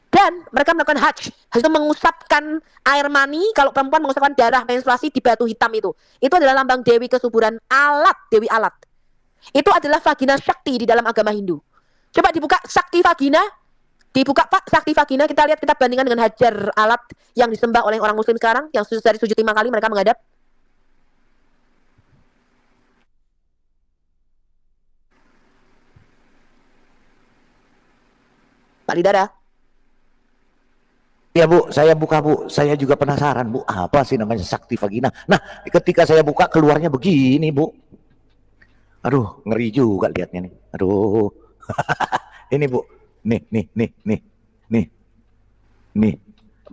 Dan mereka melakukan haj. Haj itu mengusapkan air mani. Kalau perempuan mengusapkan darah menstruasi di batu hitam itu. Itu adalah lambang Dewi kesuburan alat. Dewi alat. Itu adalah vagina Shakti di dalam agama Hindu. Coba dibuka Shakti vagina. Dibuka Pak Shakti vagina. Kita lihat, kita bandingkan dengan hajar alat yang disembah oleh orang Muslim sekarang. Yang dari sujud 5 kali mereka menghadap. Pak Lidara. Ya Bu, saya buka Bu, saya juga penasaran Bu, apa sih namanya Sakti Vagina? Nah, ketika saya buka keluarnya begini Bu. Aduh, ngeri juga lihatnya nih. Aduh. Ini Bu. Nih.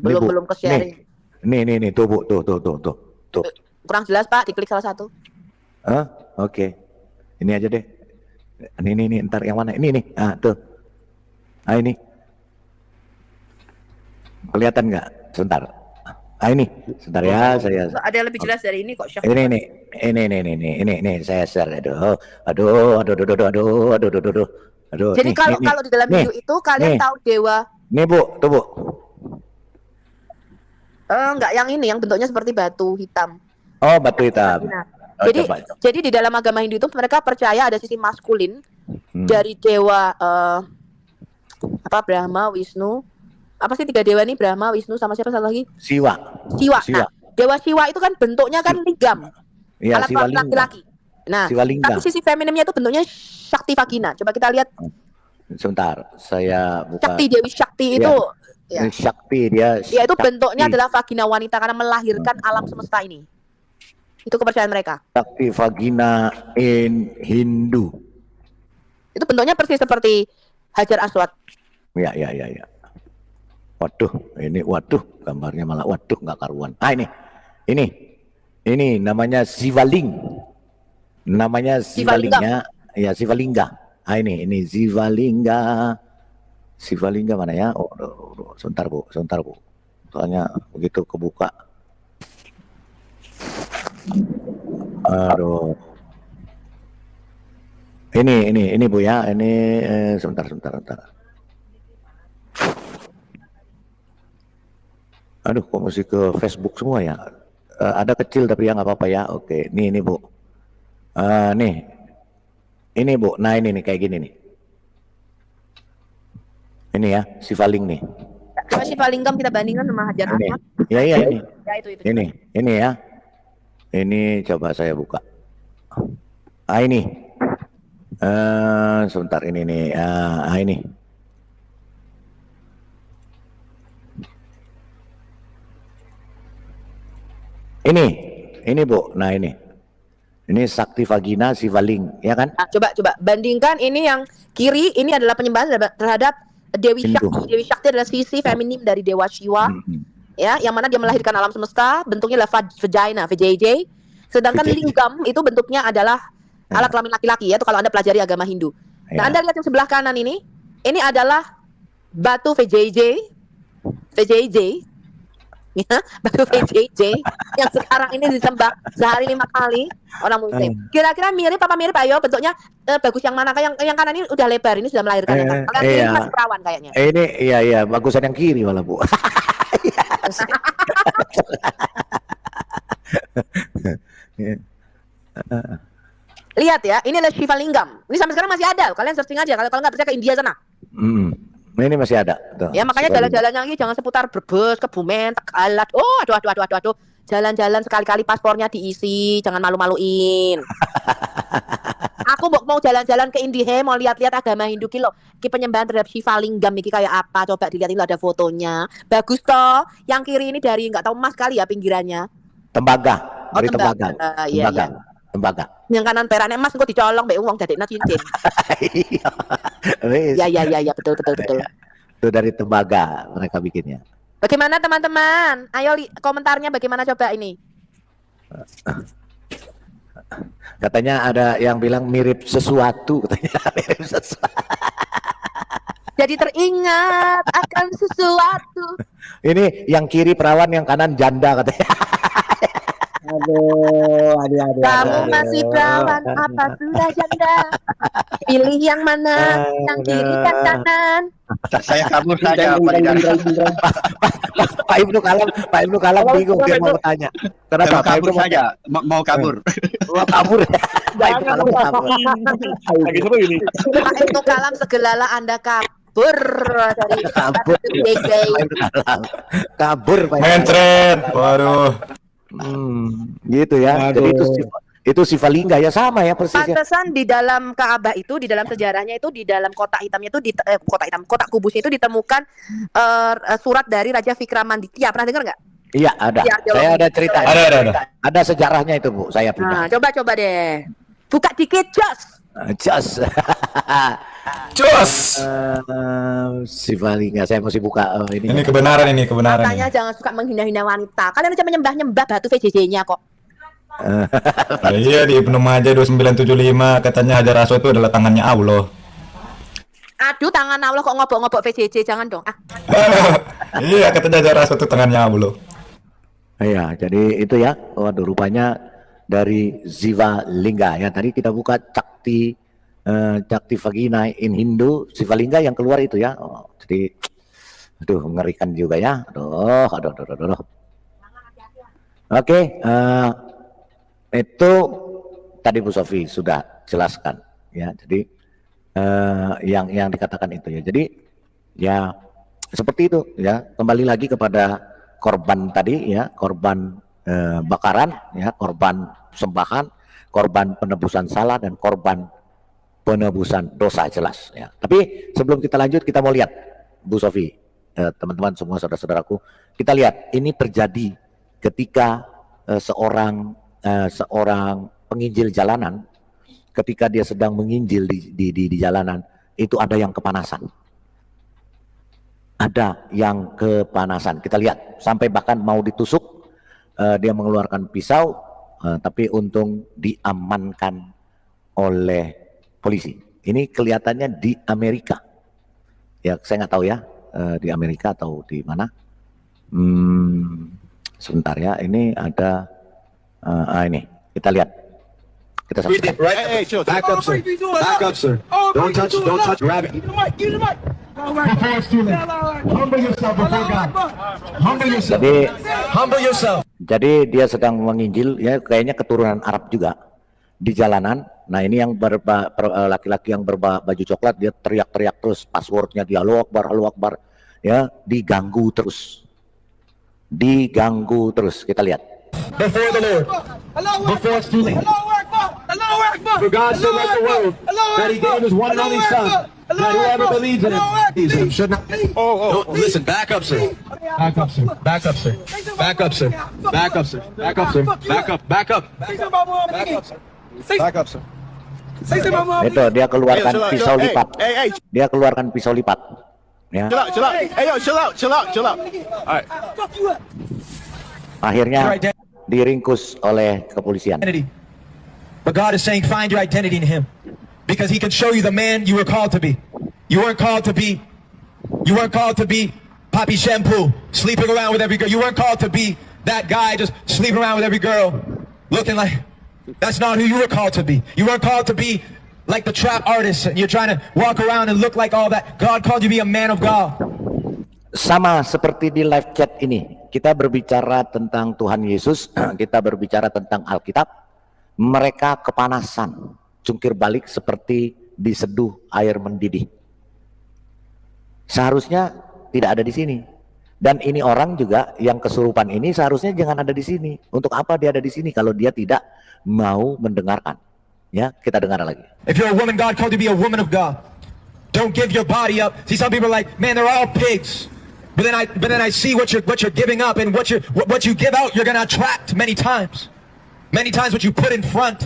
Belum ke sharing. Nih, tuh Bu, tuh. Kurang jelas Pak, diklik salah satu. Oke. Ini aja deh. Ini, ntar yang mana? Ini nih. Tuh. Ini. Kelihatan nggak? Sebentar. Ini. Sebentar ya, saya. Ada yang lebih jelas dari ini kok, Syekh. Ini saya share. Aduh. Jadi kalau di dalam video itu kalian tahu dewa. Nih Bu, tuh Bu. Enggak, yang ini yang bentuknya seperti batu hitam. Oh, batu hitam. Jadi di dalam agama Hindu itu mereka percaya ada sisi maskulin dari dewa Brahma, Wisnu. Apa sih 3 dewa ini? Brahma, Wisnu, sama siapa satu lagi? Siwa. Nah, dewa Siwa itu kan bentuknya kan lingam. Iya, alat Siwa laki-laki. Nah, tapi sisi feminimnya itu bentuknya Shakti vagina. Coba kita lihat. Sebentar, saya buka. Shakti, Dewi Shakti itu. Ya. Shakti dia. Ya, itu bentuknya adalah vagina wanita karena melahirkan alam semesta ini. Itu kepercayaan mereka. Shakti vagina in Hindu. Itu bentuknya persis seperti Hajar Aswad. Ya. Waduh, gambarnya malah waduh nggak karuan. Ini namanya Siwaling. Namanya Sivalingga. Ya, Sivalingga. Ah, ini Sivalingga. Sivalingga mana ya? Oh, sebentar Bu. Soalnya begitu kebuka. Aduh. Ini Bu ya. Ini sebentar. Aduh, kok mesti ke Facebook semua ya? Ada kecil tapi ya nggak apa-apa ya. Oke, ini Bu. Nih, ini Bu. Nah ini nih kayak gini nih. Ini ya, Sivaling nih. Coba Sivalinggam kita bandingkan sama Hajar Ini, Aswad. ya ini. Ya itu. Ini ya. Ini coba saya buka. Ah ini. Sebentar ini nih. Ini. Ini Bu. Nah ini Sakti Vagina Sivaling, ya kan? Nah, coba bandingkan ini yang kiri, ini adalah penyembahan terhadap Dewi Hindu. Shakti. Dewi Shakti adalah sisi feminim dari Dewa Shiva, ya, yang mana dia melahirkan alam semesta, bentuknya adalah vagina, VJJ. Sedangkan VJJ. lingam itu bentuknya adalah alat kelamin laki-laki, ya, itu kalau Anda pelajari agama Hindu. Nah, Ya. Anda lihat yang sebelah kanan ini adalah batu VJJ, ya, batu VJJ yang sekarang ini disembah sehari 5 kali orang Muslim. Kira-kira mirip apa mirip? Ayo, bentuknya bagus yang mana? Yang kanan ini udah lebar, ini sudah melahirkan. Yang kanan ini Iya. masih perawan kayaknya. Ini iya bagusan yang kiri malah Bu. Lihat ya, ini adalah Shivalingam. Ini sampai sekarang masih ada. Kalian searching aja. Kalau nggak percaya ke India sana. Ini masih ada. Tuh, Ya makanya Sivaling. jalan-jalannya lagi jangan seputar Brebes, Kebumen, Tegalat. Oh, aduh. Jalan-jalan sekali-kali paspornya diisi, jangan malu-maluin. Aku mau jalan-jalan ke Indihe, mau lihat-lihat agama Hindu ki lho. Ki penyembahan terhadap Shivalingam iki kayak apa? Coba dilihat, ini ada fotonya. Bagus toh. Yang kiri ini dari nggak tahu emas kali ya pinggirannya. Tembaga. Oh, Dari tembaga. Iya. Tembaga. Yang kanan perannya emas engko dicolong mbek wong dadekna cincin. Wis. Ya, betul. Itu dari tembaga mereka bikinnya. Bagaimana teman-teman? Ayo komentarnya bagaimana coba ini? Katanya ada yang bilang mirip sesuatu, katanya mirip sesuatu. Jadi teringat akan sesuatu. Ini yang kiri perawan, yang kanan janda katanya. Aduh. Kamu masih perawan apa sudah janda? Pilih yang mana? Yang kiri dan kanan. Saya kabur saja Pak Idar. Pak Ibnu Kalam bingung dia mau bertanya. Kenapa Saya Pak kabur Ibnu saja, mau kabur. mau kabur? Pak Ibnu Kalam mau kabur. Lagi seru ini. Pak Ibnu Kalam segelala Anda kabur dari Kabur. DJJ. Pak Ibnu Kalam kabur Pak Ibnu. Main tren. Waduh. Gitu ya. Jadi itu Sivalingga ya, sama ya persisnya. Pantesan di dalam Ka'bah itu, di dalam sejarahnya itu, di dalam kotak hitamnya itu, kotak kubusnya itu ditemukan surat dari Raja Vikramanditya. Pernah dengar nggak? Iya ada. Iya, Saya ada cerita. Ada. Ada sejarahnya itu Bu. Saya punya. Nah, coba deh. Buka dikit, Jos. Just. Cus. Sivalingga. Saya mesti buka ini. Ini kebenaran ini. Makanya jangan suka menghina-hina wanita. Kalian aja menyembah-nyembah batu VJJ-nya kok. Nah, iya di Ibnu Majah 2975 katanya Hajar Aswad itu adalah tangannya Allah. Aduh, tangan Allah kok ngobok-ngobok VJJ, jangan dong. Iya katanya Hajar Aswad itu tangannya Allah. Iya, jadi itu ya. Waduh, rupanya dari Sivalingga ya. Tadi kita buka Cakti Vagina in Hindu, Sivalingga yang keluar itu ya. Oh, jadi aduh mengerikan juga ya. Aduh. Oke, itu tadi Bu Sofi sudah jelaskan ya. Jadi yang dikatakan itu ya. Jadi ya seperti itu ya. Kembali lagi kepada korban tadi ya, korban bakaran ya, korban sembahan, korban penebusan salah dan korban penebusan dosa jelas ya. Tapi sebelum kita lanjut, kita mau lihat Bu Sofi, teman-teman semua saudara-saudaraku, kita lihat ini terjadi ketika seorang penginjil jalanan, ketika dia sedang menginjil di jalanan, itu ada yang kepanasan. Ada yang kepanasan. Kita lihat sampai bahkan mau ditusuk, dia mengeluarkan pisau, tapi untung diamankan oleh polisi. Ini kelihatannya di Amerika. Ya, saya nggak tahu ya di Amerika atau di mana. Sebentar ya, ini ada ini kita lihat. Kita saksikan. Hey, chill. Back up, sir. Back up, sir. Don't touch, grab it. Before it's too late. Humble yourself before God. Humble yourself. Humble yourself. Jadi dia sedang menginjil, ya kayaknya keturunan Arab juga di jalanan. Nah ini yang laki-laki yang berbaju coklat, dia teriak-teriak terus, passwordnya dia Allahu Akbar, ya diganggu terus, kita lihat. Before the Lord. Before it's too late. For God so loved the world that he gave his one and only son, that whoever believes in him should not. Listen, back up, sir. Back up, sir. Back up, sir. Back up, sir. Back up, sir. Back up, sir. Back up. Back up. Back up, sir. Itu dia keluarkan pisau lipat. Dia keluarkan pisau lipat. Ya. Chill out. Hey, yo, chill out. All right. Akhirnya diringkus oleh kepolisian. But God is saying, find your identity in him, because he can show you the man you were called to be. You weren't called to be Poppy Shampoo, sleeping around with every girl. You weren't called to be that guy just sleeping around with every girl, looking like. That's not who you were called to be. You weren't called to be like the trap artist, and you're trying to walk around and look like all that. God called you to be a man of God. Sama seperti di live chat ini, kita berbicara tentang Tuhan Yesus, kita berbicara tentang Alkitab. Mereka kepanasan, jungkir balik seperti diseduh air mendidih. Seharusnya tidak ada di sini. Dan ini orang juga yang kesurupan ini seharusnya jangan ada di sini. Untuk apa dia ada di sini kalau dia tidak mau mendengarkan? Ya, kita dengar lagi. If you're a woman, God called you to be a woman of God. Don't give your body up. See, some people are like, man, they're all pigs. But then I see what you're giving up, and what you give out, you're gonna attract many times. Many times what you put in front,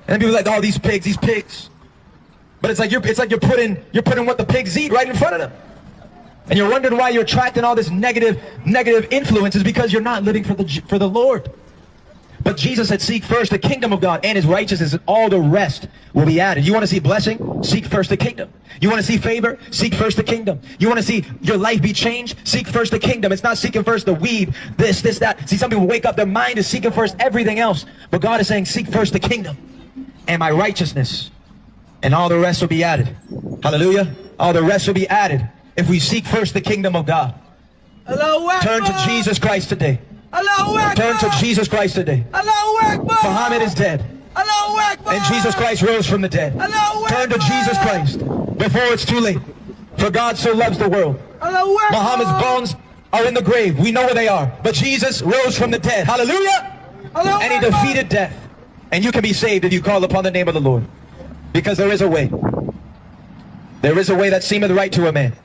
and people are like, oh, these pigs. But it's like you're putting what the pigs eat right in front of them, and you're wondering why you're attracting all this negative influences, because you're not living for the Lord. But Jesus said, seek first the kingdom of God and his righteousness, and all the rest will be added. You want to see blessing? Seek first the kingdom. You want to see favor? Seek first the kingdom. You want to see your life be changed? Seek first the kingdom. It's not seeking first the weed, this, that. See, some people wake up, their mind is seeking first everything else. But God is saying, seek first the kingdom and my righteousness, and all the rest will be added. Hallelujah. All the rest will be added if we seek first the kingdom of God. Turn to Jesus Christ today. Turn to Jesus Christ today. Muhammad is dead, and Jesus Christ rose from the dead. Turn to Jesus Christ before it's too late. For God so loves the world. Muhammad's bones are in the grave. We know where they are. But Jesus rose from the dead. Hallelujah! And he defeated death. And you can be saved if you call upon the name of the Lord. Because there is a way. There is a way that seemeth right to a man,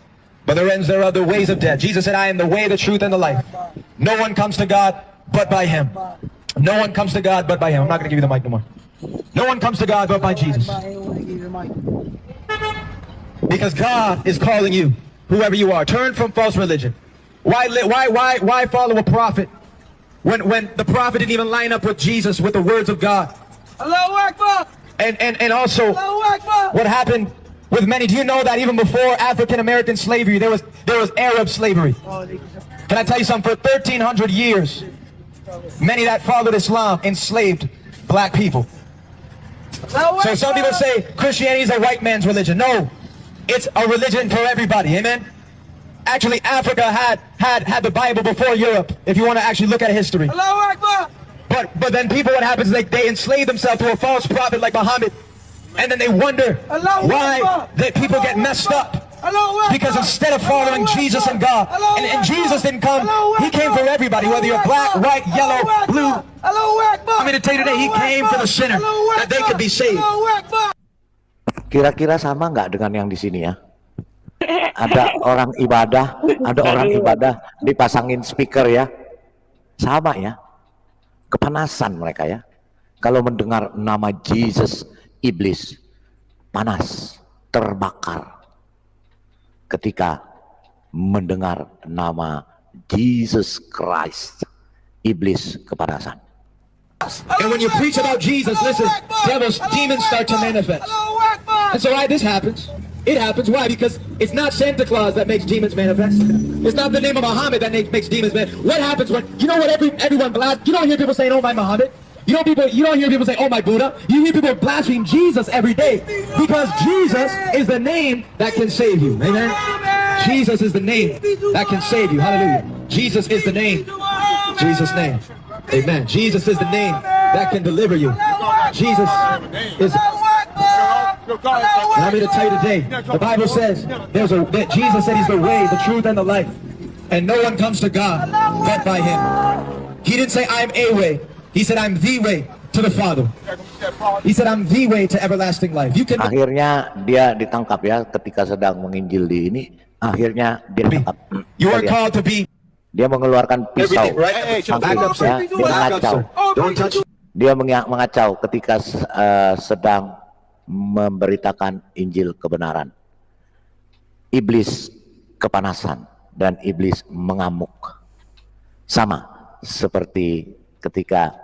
but there ends there are the ways of death. Jesus said, I am the way, the truth, and the life. No one comes to God but by him. No one comes to God but by him. I'm not going to give you the mic no more. No one comes to God but by Jesus. Because God is calling you, whoever you are. Turn from false religion. Why follow a prophet when the prophet didn't even line up with Jesus, with the words of God? And also, what happened with many? Do you know that even before African American slavery, there was Arab slavery? Can I tell you something? For 1,300 years, many that followed Islam enslaved black people. So some people say Christianity is a white man's religion. No, it's a religion for everybody. Amen. Actually, Africa had the Bible before Europe, if you want to actually look at history. But then people, what happens is they enslave themselves to a false prophet like Muhammad, and then they wonder why that people get messed up. Because instead of following Jesus and God, and Jesus didn't come, he came for everybody, whether you're black, white, yellow, blue. I'm going to tell you today, he came for the sinner, that they could be saved. Kira-kira sama nggak dengan yang di sini ya? Ada orang ibadah dipasangin speaker ya, sama ya, kepanasan mereka ya. Kalau mendengar nama Jesus, iblis panas, terbakar. Ketika mendengar nama Jesus Christ, iblis kepanasan. And when you preach about Jesus, listen, demons start to manifest. And so why this happens? It happens. Why? Because it's not Santa Claus that makes demons manifest. It's not the name of Muhammad that makes demons manifest. What happens when, you know what everyone blasphemes? You don't hear people saying, oh my Muhammad. You don't hear people say, oh my Buddha. You hear people blaspheme Jesus every day. Because Jesus is the name that can save you. Amen? Jesus is the name that can save you. Hallelujah. Jesus is the name. Jesus' name. Amen. Jesus is the name that can deliver you. Jesus is... And I'm here to tell you today, the Bible says that Jesus said he's the way, the truth, and the life. And no one comes to God but by him. He didn't say I'm a way. He said I'm the way to the Father. He said I'm the way to everlasting life. You can... Akhirnya dia ditangkap ya ketika sedang menginjil di ini. Akhirnya dia ditangkap. You are called to be... Dia mengeluarkan pisau. Ya, dia mengacau. Dia mengacau ketika sedang memberitakan Injil kebenaran. Iblis kepanasan dan iblis mengamuk. Sama seperti ketika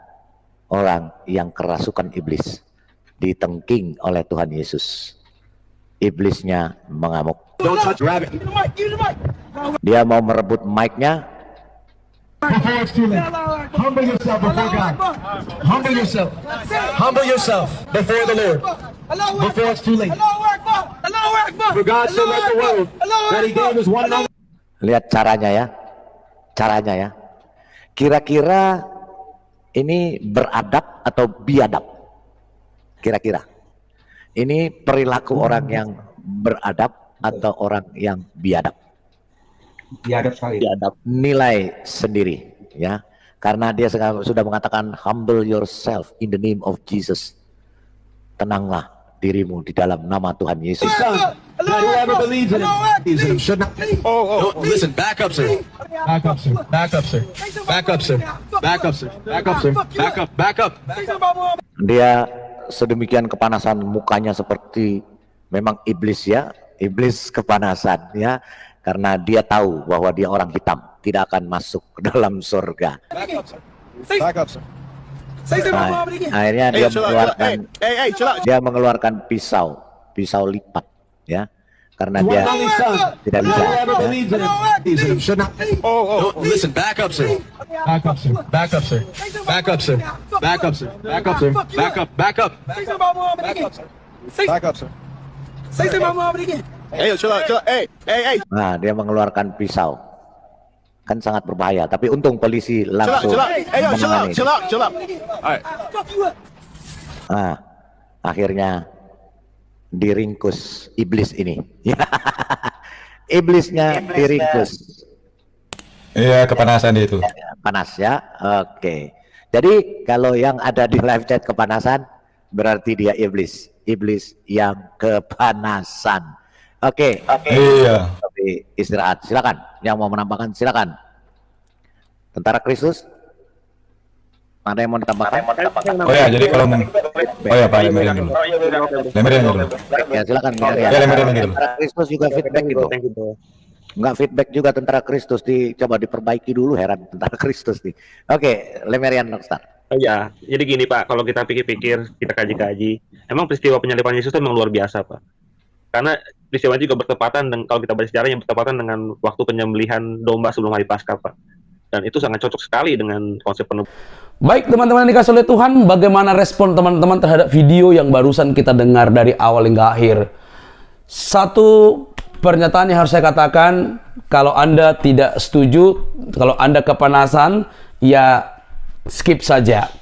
orang yang kerasukan iblis ditengking oleh Tuhan Yesus. Iblisnya mengamuk. Dia mau merebut mic-nya. Before it's too late, humble yourself before God. Humble yourself. Humble yourself before the Lord. Before it's too late. For God so loved the world that he gave his one and only. Lihat caranya ya. Caranya ya. Kira-kira ini beradab atau biadab? Kira-kira. Ini perilaku orang yang beradab atau orang yang biadab? Biadab sekali. Biadab. Nilai sendiri ya. Karena dia sudah mengatakan humble yourself in the name of Jesus. Tenanglah dirimu di dalam nama Tuhan Yesus. Listen, back up, sir. Back up, sir. Back up, sir. Back up, sir. Back up, sir. Back up, sir. Back up. Back up. Dia sedemikian kepanasan, mukanya seperti memang iblis ya, iblis kepanasan ya, karena dia tahu bahwa dia orang hitam, tidak akan masuk ke dalam surga. Nah, akhirnya dia mengeluarkan pisau lipat ya, karena dia tidak bisa. Listen, back up, sir. Back up, sir. Back up, sir. Back up, sir. Back up, sir. Back up, sir. Back up. Back up. Back up, sir. Nah, dia mengeluarkan pisau. Kan sangat berbahaya, tapi untung polisi langsung menangani. Nah, akhirnya diringkus iblis ini. Iblisnya diringkus. Iya, kepanasan dia itu. Panas ya. Oke. Jadi kalau yang ada di live chat kepanasan, berarti dia iblis. Iblis yang kepanasan. Oke. Iya. Tapi istirahat. Silakan. Yang mau menambahkan silakan. Tentara Kristus. Ada yang mau ditambahkan? Oh ya, jadi kalau oh ya Pak, Lemerian dulu. Lemerian dulu. Ya silakan. Ya, Lemerian dulu. Tentara Kristus juga feedback gitu. Enggak feedback juga Tentara Kristus, coba diperbaiki dulu, heran Tentara Kristus nih. Oke, Lemerian Rockstar. Ya, jadi gini Pak, kalau kita pikir-pikir, kita kaji-kaji, emang peristiwa penyaliban Yesus itu memang luar biasa Pak. Karena peristiwa itu juga bertepatan dengan, kalau kita baca sejarah, yang bertepatan dengan waktu penyembelihan domba sebelum hari Paskah Pak. Dan itu sangat cocok sekali dengan konsep penebusan. Baik teman-teman yang dikasih oleh Tuhan, bagaimana respon teman-teman terhadap video yang barusan kita dengar dari awal hingga akhir? Satu pernyataan yang harus saya katakan, kalau Anda tidak setuju, kalau Anda kepanasan, ya skip saja.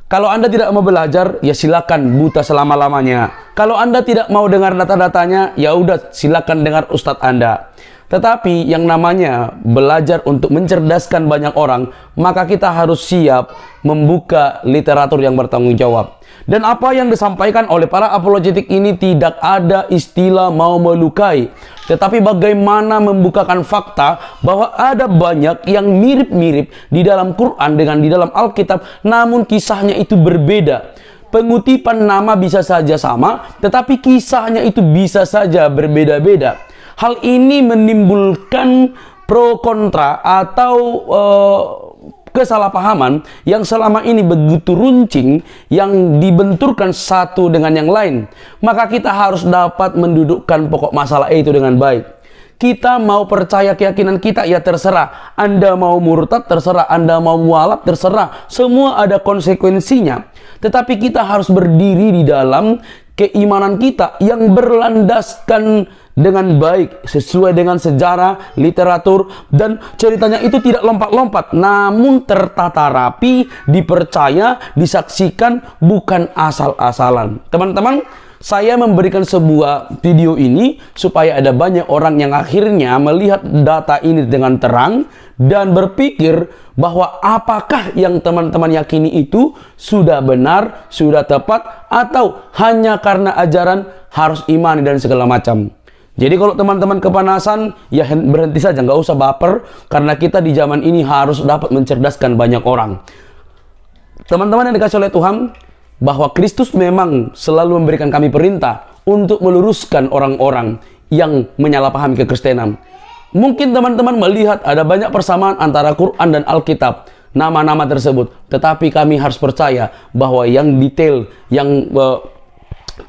Kalau Anda tidak mau belajar, ya silakan buta selama-lamanya. Kalau Anda tidak mau dengar data-datanya, ya udah silakan dengar Ustadz Anda. Tetapi yang namanya belajar untuk mencerdaskan banyak orang, maka kita harus siap membuka literatur yang bertanggung jawab. Dan apa yang disampaikan oleh para apologetik ini tidak ada istilah mau melukai, tetapi bagaimana membukakan fakta bahwa ada banyak yang mirip-mirip di dalam Quran dengan di dalam Alkitab, namun kisahnya itu berbeda. Pengutipan nama bisa saja sama, tetapi kisahnya itu bisa saja berbeda-beda. Hal ini menimbulkan pro kontra atau kesalahpahaman yang selama ini begitu runcing, yang dibenturkan satu dengan yang lain, maka kita harus dapat mendudukkan pokok masalah itu dengan baik. Kita mau percaya keyakinan kita, ya terserah. Anda mau murtad, terserah. Anda mau mualaf, terserah. Semua ada konsekuensinya. Tetapi kita harus berdiri di dalam keimanan kita yang berlandaskan dengan baik, sesuai dengan sejarah, literatur, dan ceritanya itu tidak lompat-lompat, namun tertata rapi, dipercaya, disaksikan, bukan asal-asalan. Teman-teman, saya memberikan sebuah video ini supaya ada banyak orang yang akhirnya melihat data ini dengan terang dan berpikir bahwa apakah yang teman-teman yakini itu sudah benar, sudah tepat, atau hanya karena ajaran harus imani dan segala macam. Jadi kalau teman-teman kepanasan, ya berhenti saja, nggak usah baper, karena kita di zaman ini harus dapat mencerdaskan banyak orang. Teman-teman yang dikasih oleh Tuhan, bahwa Kristus memang selalu memberikan kami perintah untuk meluruskan orang-orang yang menyalahpahami kekristenan. Mungkin teman-teman melihat ada banyak persamaan antara Quran dan Alkitab, nama-nama tersebut. Tetapi kami harus percaya bahwa yang detail, yang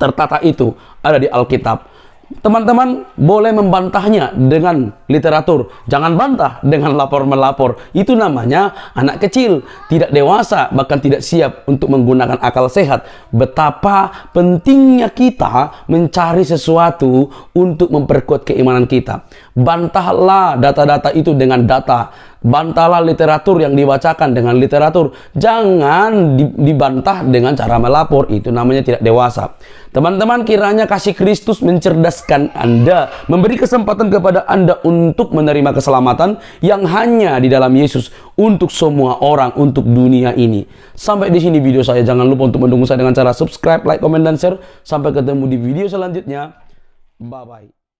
tertata itu ada di Alkitab. Teman-teman boleh membantahnya dengan literatur, jangan bantah dengan lapor-melapor. Itu namanya anak kecil, tidak dewasa, bahkan tidak siap untuk menggunakan akal sehat. Betapa pentingnya kita mencari sesuatu untuk memperkuat keimanan kita. Bantahlah data-data itu dengan data. Bantahlah literatur yang dibacakan dengan literatur. Jangan dibantah dengan cara melapor. Itu namanya tidak dewasa. Teman-teman, kiranya kasih Kristus mencerdaskan Anda, memberi kesempatan kepada Anda untuk menerima keselamatan yang hanya di dalam Yesus untuk semua orang, untuk dunia ini. Sampai di sini video saya. Jangan lupa untuk mendukung saya dengan cara subscribe, like, komen, dan share. Sampai ketemu di video selanjutnya. Bye-bye.